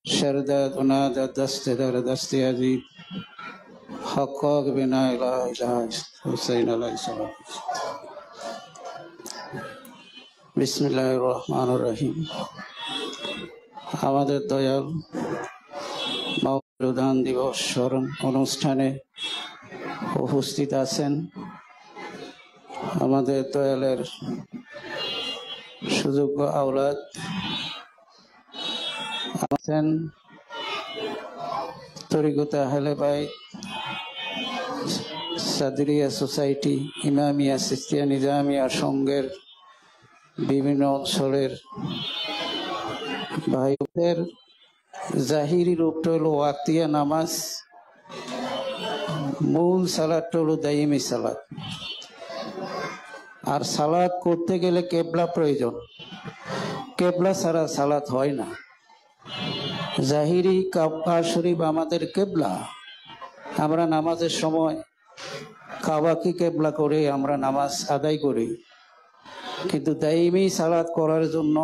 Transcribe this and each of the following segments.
شرداد ونادى دست در دست عزیز حقاق بنا اله اله حسین علیه السلام. বিসমিল্লাহির রহমানির রহিম। আমাদের দয়াল মৌলুদান দিবস স্মরণ অনুষ্ঠানে উপস্থিত আছেন আমাদের দয়ালের সুযোগ্য আওলাদ আছেন তরিকত আহলে বাইত সাদরিয়া সোসাইটি, ইমামিয়া, সিস্তিয়া, নিজামিয়া সংঘের বিভিন্ন অঞ্চলের ভাইদের জাহিরি রূপটা হলো ওয়াক্তিয়া নামাজ, মূল সালাদটা হলো দাইমি সালাদ। আর সালাদ করতে গেলে কেবলা প্রয়োজন, কেবলা ছাড়া সালাদ হয় না। জাহিরি কাবা শরীফ আমাদের কেবলা, আমরা নামাজের সময় কাবাকে কেবলা করে আমরা নামাজ আদায় করি, কিন্তু দাইমি সালাত করার জন্য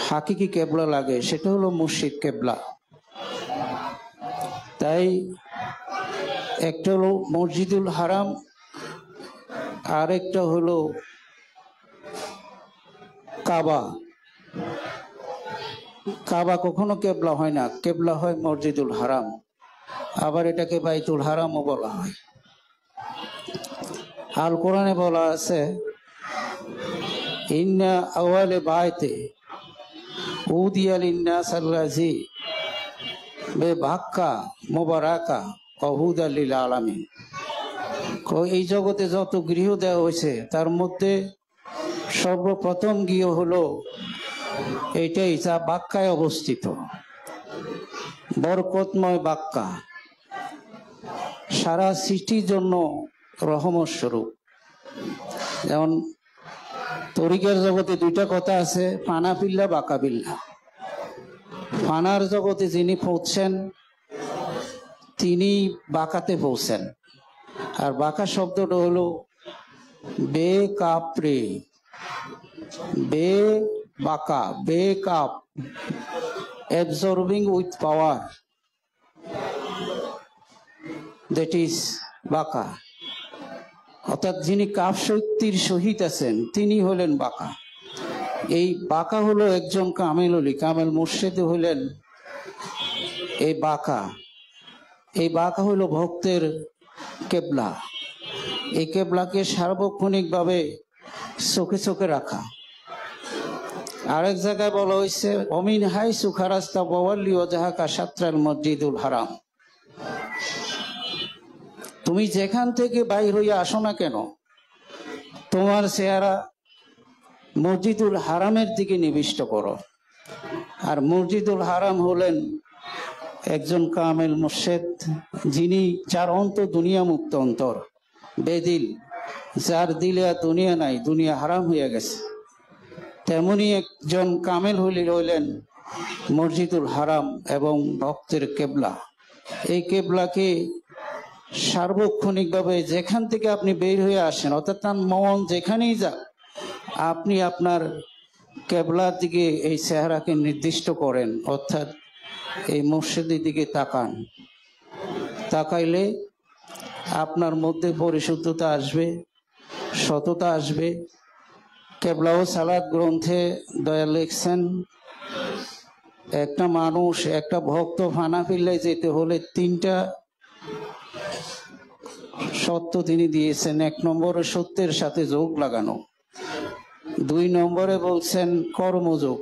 হাকিকি কেবলা লাগে, সেটা হলো মসজিদ কেবলা। তাই একটা হলো মসজিদুল হারাম, আর একটা হলো কাবা। কাবা কখনো কেবলা হয় না, কেবলা হয় মসজিদুল হারাম, আবার এটাকে বাইতুল হারামও বলা হয়। আল কোরআনে বলা আছে ইন্না আওয়ালে বাইতে উদিয়া লিন্নাস আল্লাযী বিবাক্কা মুবারাকা ওয়া হুদাল লিল আলামিন। এই জগতে যত গৃহ দেওয়া হয়েছে তার মধ্যে সর্বপ্রথম গৃহ হলো এইটাই, যা বাক্কায় অবস্থিত, বরকতময় বাক্কা, সারা সৃষ্টির জন্য রহমত স্বরূপ। যেমন তরিকার জগতে দুইটা কথা আছে, ফানা পিল্লা বাঁকা পিল্লা। ফানার জগতে যিনি পৌঁছছেন তিনি বাঁকাতে পৌঁছেন, আর বাঁকা শব্দটা হলো বে কাপরে, বে বাঁকা, বে cup, absorbing with power, that is বাঁকা। অর্থাৎ যিনি কাপ শক্তির সহিত আছেন তিনি হলেন বাঁকা। এই বাঁকা হলো একজন কামেল অলি, কামেল মুর্শিদ হলেন এই বাঁকা। এই বাঁকা হলো ভক্তের কেবলা। এই কেবলাকে সার্বক্ষণিকভাবে চোখে চোখে রাখা। আরেক জায়গায় বলা হয়েছে অমিন হাই সুখারাস্তা বওয়াল্লি ওজাহাকা সাত্রাল মসজিদুল হারাম। তুমি যেখান থেকে বাইর হইয়া আসো না কেন, তোমার চেহারা মসজিদুল হারামের দিকে নিবিষ্ট করো। আর মসজিদুল হারাম হলেন একজন কামেল মুর্শিদ, যিনি যার অন্তর দুনিয়া মুক্ত অন্তর, বেদিল, যার দিলে আর দুনিয়া নাই, দুনিয়া হারাম হইয়া গেছে। তেমনি একজন কামেল হইলেন মসজিদুল হারাম এবং ভক্তের কেবলা। এই কেবলাকে সার্বক্ষণিকভাবে যেখান থেকে আপনি বের হয়ে আসেন, অর্থাৎ তার মন যেখানেই যাক, আপনি আপনার কেবলার দিকে এই চেহারাকে নির্দিষ্ট করেন, অর্থাৎ এই মসজিদের দিকে তাকান। তাকাইলে আপনার মধ্যে পরিশুদ্ধতা আসবে, সততা আসবে। কেবলা ও সালাত গ্রন্থে দয়া লিখছেন একটা মানুষ, একটা ভক্ত ফানা পিল্লায় যেতে হলে তিনটা সত্য তিনি দিয়েছেন। এক নম্বরে সত্যের সাথে যোগ লাগানো, দুই নম্বরে বলছেন কর্মযোগ,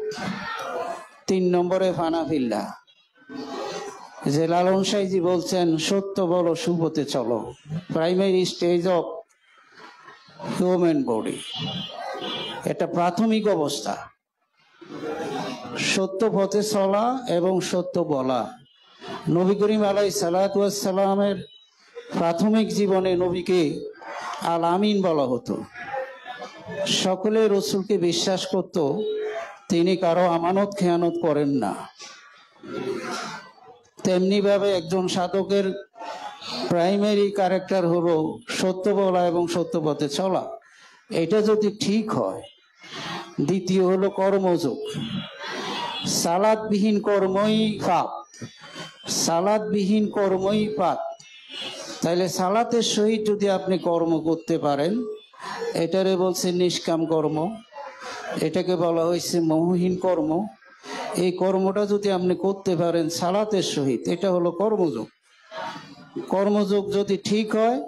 তিন নম্বরে ফানা পিল্লা। যে লালন সাইজি বলছেন সত্য বলো সুপথে চলো, primary stage of human body. এটা প্রাথমিক অবস্থা, সত্য পথে চলা এবং সত্য বলা। নবী করিম আলাইহিস সালাতু ওয়াস সালামের প্রাথমিক জীবনে নবীকে আল আমিন বলা হতো। সকলে রসুলকে বিশ্বাস করত, তিনি কারো আমানত খেয়ানত করেন না। তেমনি ভাবে একজন সাধকের প্রাইমারি ক্যারেক্টার হলো সত্য বলা এবং সত্য পথে চলা। এটা যদি ঠিক হয়, দ্বিতীয় হলো কর্মযোগ। সালাদবিহীন কর্মই পাপ, সালাদবিহীন কর্মই পাপ। তাইলে সালাতের সহিত যদি আপনি কর্ম করতে পারেন, এটারে বলছে নিষ্কাম কর্ম, এটাকে বলা হয়েছে মোহহীন কর্ম। এই কর্মটা যদি আপনি করতে পারেন সালাতের সহিত, এটা হলো কর্মযোগ। কর্মযোগ যদি ঠিক হয়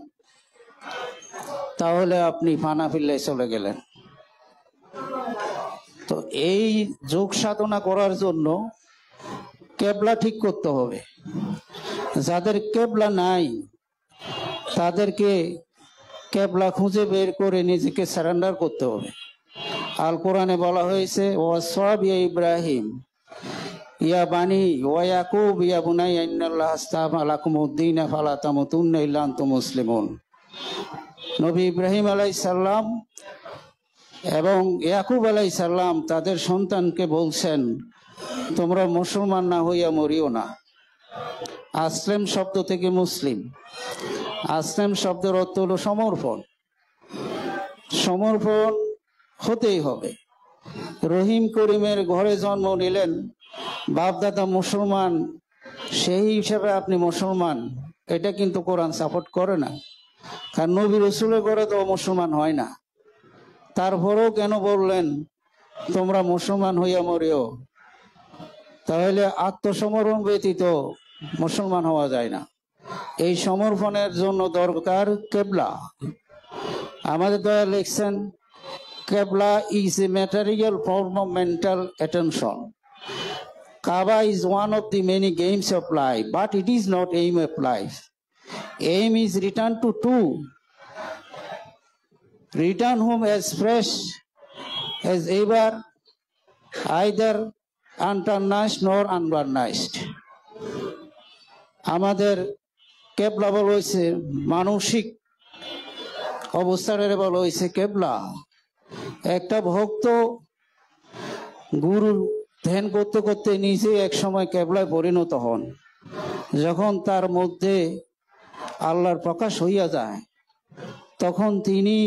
তাহলে আপনি ফানাফিল্লায় চলে গেলেন। তো এই যোগ সাধনা করার জন্য কেবলা ঠিক করতে হবে। যাদের কেবলা নাই তাদেরকে কেবলা খুঁজে বের করে নিজেকে সারেন্ডার করতে হবে। আল কোরআনে বলা হয়েছে ওয়াসওয়াবিয়া ইব্রাহিম ইয়া বানি ওয়া ইয়াকুব ইয়া বুনাইয়া ইন্নাল্লাহা আস্তাফা লাকুমুদ-দীন ফালা তামুতুন্না ইল্লা আনতুম মুসলিমুন। নবী ইব্রাহিম আলাইহিস সালাম এবং ইয়াকুব আলাইহিস সালাম তাদের সন্তানকে বলছেন, তোমরা মুসলমান না হইয়া মরিও না। আসলাম শব্দ থেকে মুসলিম, আসলাম শব্দের অর্থ হলো সমর্পণ। সমর্পণ হতেই হবে। রহিম করিমের ঘরে জন্ম নিলেন, বাপদাদা মুসলমান, সেই হিসাবে আপনি মুসলমান, এটা কিন্তু কোরআন সাপোর্ট করে না। কারণ নবী রাসূলের ঘরে তো মুসলমান হয় না। তারপরেও কেন বললেন তোমরা মুসলমান হইয়া মরিও? তাহলে আত্মসমর্পণ ব্যতীত মুসলমান হওয়া যায় না। এই সমর্পণের জন্য দরকার কেবলা। আমাদের দয়া লিখছেন, কেবলা is a material form of mental attention. Kaaba is one of the many games of life, but it is not aim of life. Aim is return to two. Return home as fresh as ever, either untarnished nor unvarnished. আমাদের কেবলা বলা হয়েছে মানসিক অবস্থানের বলা হয়েছে কেবলা। একটা ভক্ত গুরু ধ্যান করতে করতে নিজে এক সময় কেবলায় পরিণত হন। যখন তার মধ্যে আল্লাহর প্রকাশ হইয়া যায় তখন তিনি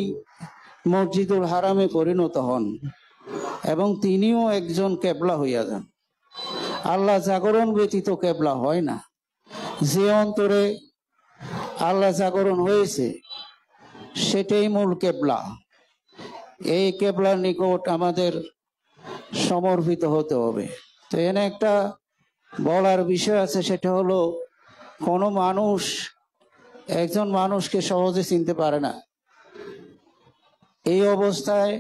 মসজিদুল হারামে পরিণত হন এবং তিনিও একজন কেবলা হইয়া যান। আল্লাহ জাগরণ ব্যতীত কেবলা হয় না। যে অন্তরে আল্লাহ জাগরণ হয়েছে সেটাই মূল কেবলা। এই কেবলার নিকট আমাদের সমর্পিত হতে হবে। তো এখানে একটা বলার বিষয় আছে, সেটা হলো কোনো মানুষ একজন মানুষকে সহজে চিনতে পারে না। এই অবস্থায়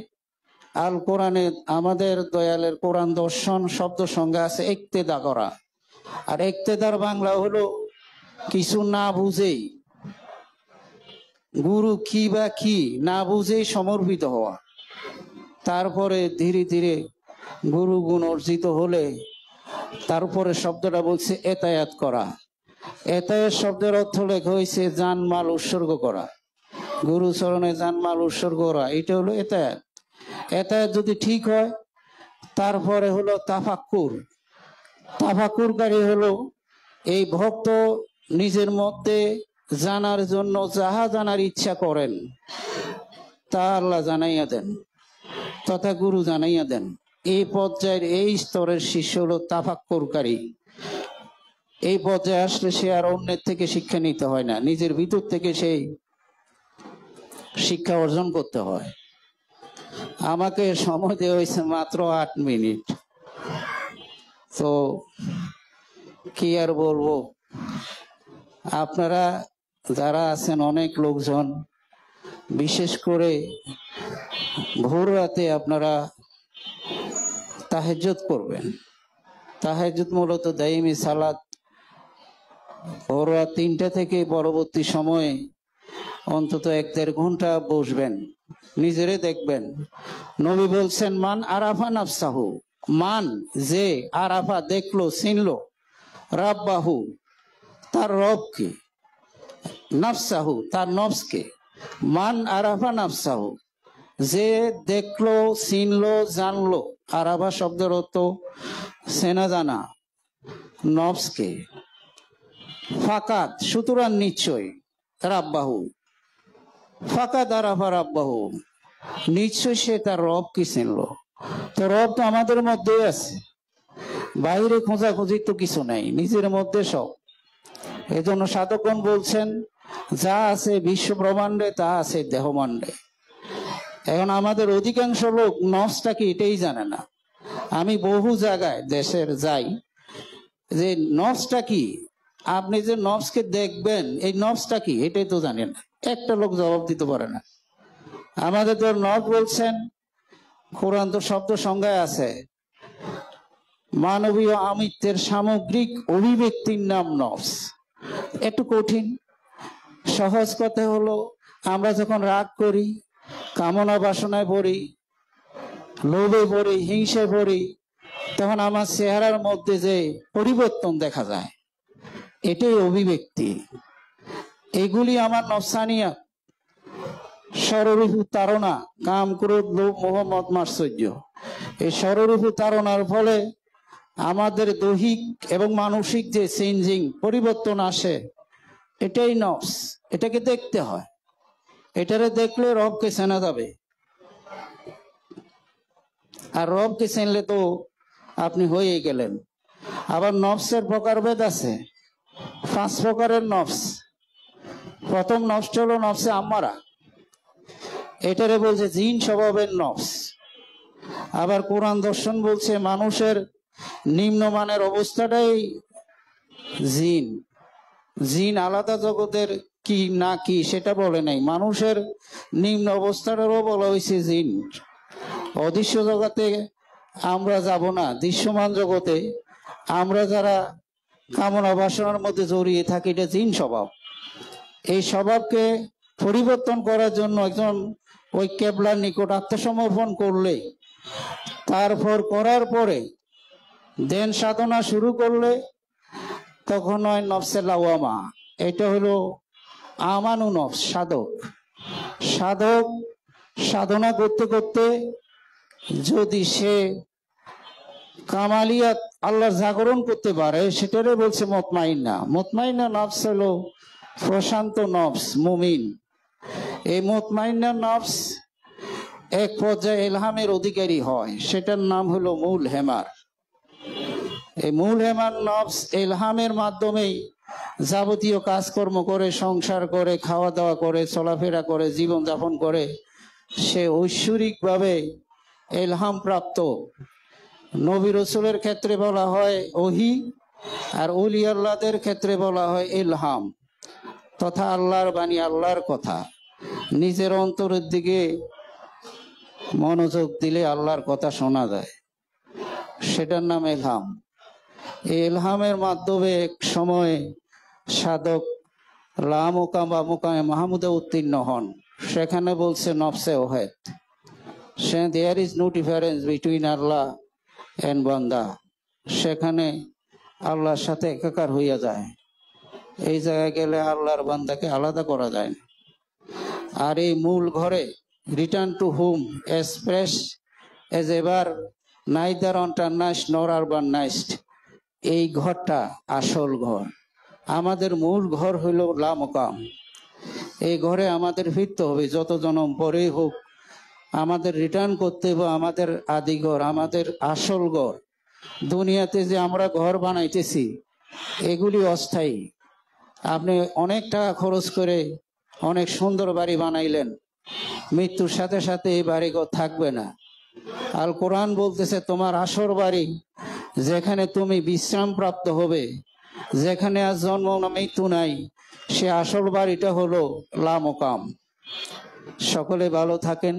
আল কোরআনে আমাদের দয়ালের কোরআন দর্শন শব্দ সংজ্ঞা আছে ইক্তেদা করা। আর ইক্তেদার বাংলা হলো কিছু না বুঝেই, গুরু কি বা কি না বুঝেই সমর্পিত হওয়া। তারপরে ধীরে ধীরে গুরু গুণ অর্জিত হলে তারপরে শব্দটা বলছে এতায়াত করা। এতায়াত শব্দের অর্থ লেখা হয়েছে জানমাল উৎসর্গ করা, গুরু চরণে জানমাল উৎসর্গ করা, এটা হলো এতায়াত। এতায়াত যদি ঠিক হয় তারপরে হলো তাফাক্কুর। তাফাক্কুরকারী হলো এই ভক্ত নিজের মধ্যে জানার জন্য যাহা জানার ইচ্ছা করেন তা আল্লাহ জানাইয়া দেন তথা গুরু জানাইয়া দেন। এই পর্যায়ের এই স্তরের শিষ্য হলো তাফাক্কুরকারী। এই পর্যায়ে আসলে সে আর অন্যের থেকে শিক্ষা নিতে হয় না, নিজের ভিতর থেকে সেই শিক্ষা অর্জন করতে হয়। আমাকে সময় দেওয়া হয়েছে মাত্র 8 মিনিট, তো কি আর বলবো। আপনারা যারা আছেন অনেক লোকজন, বিশেষ করে ভোর রাতে আপনারা তাহাজ্জুদ করবেন। তাহাজ্জুদ মূলত দাইমি সালাত। ভোর রাত 3টা থেকে পরবর্তী সময়ে অন্তত 1-1.5 ঘন্টা বসবেন, নিজেরে দেখবেন। নবী বলছেন মান আরাফা নাফসাহু, মান যে আরাফা দেখলো চিনলো, রাব্বাহু তার রবকে, নাফসাহু তার নফসকে। মান আরাফা নাফসাহু, যে দেখলো চিনলো জানলো। আরাফা শব্দের অর্থ চেনা জানা, নফসকে। ফাকাত সুতরাং নিশ্চয়, রাব্বাহু ফাকাত আরাফা রাব্বাহু, নিশ্চয় সে তার রবকে চিনলো। তো রব তো আমাদের মধ্যেই আছে। বাইরে খোঁজাখুঁজি তো কিছু নাই, নিজের মধ্যে সব। এজন্য সাধকগণ বলছেন যা আছে বিশ্ব ব্রহ্মাণ্ডে তা আছে দেহমাণ্ডে। এখন আমাদের অধিকাংশ লোক নফসটা কি এটাই জানে না। আমি বহু জায়গায় দেশের যাই, যে নফসটা কি, আপনি যে নফসকে দেখবেন এই নফসটা কি এটাই তো জানেন না, একটা লোক জবাব দিতে পারে না। আমাদের তো নফস বলছেন, কোরআন তো শব্দ সংজ্ঞায় আছে, মানবীয় আমিত্বের সামগ্রিক অভিব্যক্তির নাম নফস। একটু কঠিন, সহজ কথা হলো আমরা যখন রাগ করি, কামনা বাসনায় পড়ি, লোভে পড়ি, হিংসে পড়ি, তখন আমার চেহারার মধ্যে যে পরিবর্তন দেখা যায় এটাই অভিব্যক্তি। এগুলি আমার নফসানিয়া, ষড়রিপু তাড়না, কাম ক্রোধ লোভ মোহ মদ মাৎসর্য। এই ষড়রিপু তাড়নার ফলে আমাদের দৈহিক এবং মানসিক যে চেঞ্জিং পরিবর্তন আসে, এটাই নফস। এটাকে দেখতে হয়, এটারে দেখলে রবকে চেনা যাবে। আর রবকে চিনলে তো আপনি হয়ে গেলেন। আবার নফসের প্রকারভেদ আছে, 5 প্রকারের নফস। প্রথম নফসটা হলো নফসে আম্মারা, এটারে বলছে জিন স্বভাবের নফস। আবার কোরআন দর্শন বলছে মানুষের নিম্নমানের অবস্থাটাই জিন। জিন আলাদা জগতের কি না কি সেটা বলে নাই, মানুষের নিম্ন অবস্থাটারও বলা হয়েছে জিন। অদৃশ্য জগতে আমরা যাব না, দৃশ্যমান জগতে আমরা যারা কামনা বাসনার মধ্যে জড়িয়ে থাকি, এটা জিন স্বভাব। এই স্বভাবকে পরিবর্তন করার জন্য একজন ওই কেবলার নিকট আত্মসমর্পণ করলে, তারপর করার পরে দেন সাধনা শুরু করলে তখন হয় নফসে লাওয়ামা। এটা হলো আমানু নফস, সাধক। সাধক সাধনা করতে করতে যদি সে কামালিয়াত আল্লাহর জাগরণ করতে পারে, সেটারে বলছে মুতমাইন্না। মুতমাইন্না নফস হলো প্রশান্ত নফস, মুমিন। এই মুতমাইন্না নফস এক পর্যায়ে ইলহামের অধিকারী হয়, সেটার নাম হলো মূল হেমার। এই মূল হেমার নফস ইলহামের মাধ্যমেই যাবতীয় কাজকর্ম করে, সংসার করে, খাওয়া দাওয়া করে, চলাফেরা করে, জীবন যাপন করে। সে ঐশ্বরিকভাবে ইলহাম প্রাপ্ত। নবী রসুলের ক্ষেত্রে বলা হয় ওহী, আর ওলি আল্লাহদের ক্ষেত্রে বলা হয় ইলহাম, তথা আল্লাহর বাণী, আল্লাহর কথা। নিজের অন্তরের দিকে মনোযোগ দিলে আল্লাহর কথা শোনা যায়, সেটার নাম ইলহাম। এই ইলহামের মাধ্যমে এক সময় সাধক লা মুকাম বা মুকামে মাহমুদে উত্তীর্ণ হন। সেখানে বলছে নফসে ওহেদ, there is no difference between Allah and বান্দা। সেখানে আল্লাহর সাথে একাকার হইয়া যায়। এই জায়গায় গেলে আল্লাহর বান্দাকে আলাদা করা যায় না। আর এই মূল ঘরে return to home express as ever neither internalised nor urbanised. এই ঘরটা আসল ঘর। আমাদের মূল ঘর হইল লা মুকাম। এই ঘরে আমাদের ফিরতে হবে, যত জন্ম পরেই হোক আমাদের রিটার্ন করতে হবে আমাদের আদি ঘর, আমাদের আসল ঘর। দুনিয়াতে যে আমরা ঘর বানাইতেছি এগুলি অস্থায়ী। আপনি অনেক টাকা খরচ করে অনেক সুন্দর বাড়ি বানাইলেন, মৃত্যুর সাথে সাথে এই বাড়িঘর থাকবে না। আল কোরআন বলতেছে তোমার আসর বাড়ি, যেখানে তুমি বিশ্রাম প্রাপ্ত হবে, যেখানে আর জন্ম না মৃত্যু নাই, সে আসল বাড়িটা হলো লা মুকাম। সকলে ভালো থাকেন,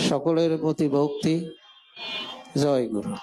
সকলের প্রতি ভক্তি। জয় গুরু।